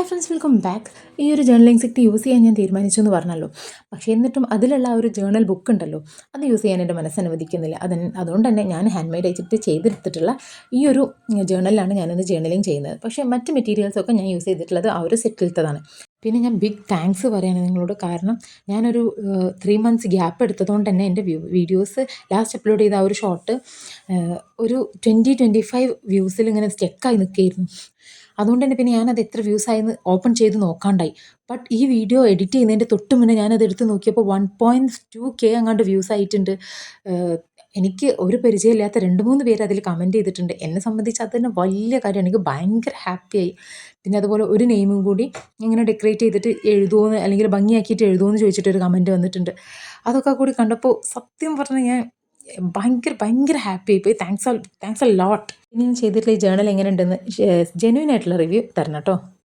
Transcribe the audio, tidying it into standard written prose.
Hi friends, welcome back. ഈ ഒരു journaling set use ചെയ്യാൻ ഞാൻ തീരുമാനിച്ചു എന്ന് പറഞ്ഞല്ലോ. പക്ഷേ എന്നിട്ടും അതിലുള്ള ആ ഒരു ജേർണൽ ബുക്ക് ഉണ്ടല്ലോ, അത് യൂസ് ചെയ്യാൻ എൻ്റെ മനസ്സനുവദിക്കുന്നില്ല. അതുകൊണ്ട് തന്നെ ഞാൻ ഹാൻഡ് മെയ്ഡ് ആയിട്ട് ചെയ്തെടുത്തിട്ടുള്ള ഈ ഒരു ജേർണലിലാണ് ഞാനിന്ന് ജേർണലിംഗ് ചെയ്യുന്നത്. പക്ഷേ മറ്റ് മെറ്റീരിയൽസൊക്കെ ഞാൻ യൂസ് ചെയ്തിട്ടുള്ളത് ആ ഒരു സെറ്റിലത്തതാണ്. പിന്നെ ഞാൻ ബിഗ് താങ്ക്സ് പറയാണ് നിങ്ങളോട്. കാരണം ഞാനൊരു 3 മന്ത്സ് ഗ്യാപ്പ് എടുത്തതുകൊണ്ട് തന്നെ എൻ്റെ വീഡിയോസ് ലാസ്റ്റ് അപ്ലോഡ് ചെയ്ത ആ ഒരു ഷോർട്ട് ഒരു 20-25 വ്യൂസിൽ ഇങ്ങനെ സ്റ്റെക്കായി നിൽക്കുകയായിരുന്നു. അതുകൊണ്ട് തന്നെ പിന്നെ ഞാനത് എത്ര വ്യൂസ് ആയെന്ന് ഓപ്പൺ ചെയ്ത് നോക്കാണ്ടായി. ബട്ട് ഈ വീഡിയോ എഡിറ്റ് ചെയ്യുന്നതിൻ്റെ തൊട്ട് മുന്നേ ഞാനത് എടുത്ത് നോക്കിയപ്പോൾ 1.2K അങ്ങാണ്ട് വ്യൂസ് ആയിട്ടുണ്ട്. എനിക്ക് ഒരു പരിചയമില്ലാത്ത 2-3 പേര് അതിൽ കമൻറ്റ് ചെയ്തിട്ടുണ്ട്. എന്നെ സംബന്ധിച്ച് അത് തന്നെ വലിയ കാര്യമാണ്. എനിക്ക് ഭയങ്കര ഹാപ്പിയായി. പിന്നെ അതുപോലെ ഒരു നെയിമും കൂടി ഇങ്ങനെ ഡെക്കറേറ്റ് ചെയ്തിട്ട് എഴുതുമോയെന്ന്, അല്ലെങ്കിൽ ഭംഗിയാക്കിയിട്ട് എഴുതുമോയെന്ന് ചോദിച്ചിട്ടൊരു കമൻറ്റ് വന്നിട്ടുണ്ട്. അതൊക്കെ കൂടി കണ്ടപ്പോൾ സത്യം പറഞ്ഞാൽ ഞാൻ ഭയങ്കര ഭയങ്കര ഹാപ്പി ആയിപ്പോയി. Thanks a lot. ഇനി ഞാൻ ചെയ്തിട്ടുള്ള ഈ ജേർണൽ എങ്ങനെ ഉണ്ടെന്ന് ജെന്യൂൻ ആയിട്ടുള്ള റിവ്യൂ തരണം കേട്ടോ.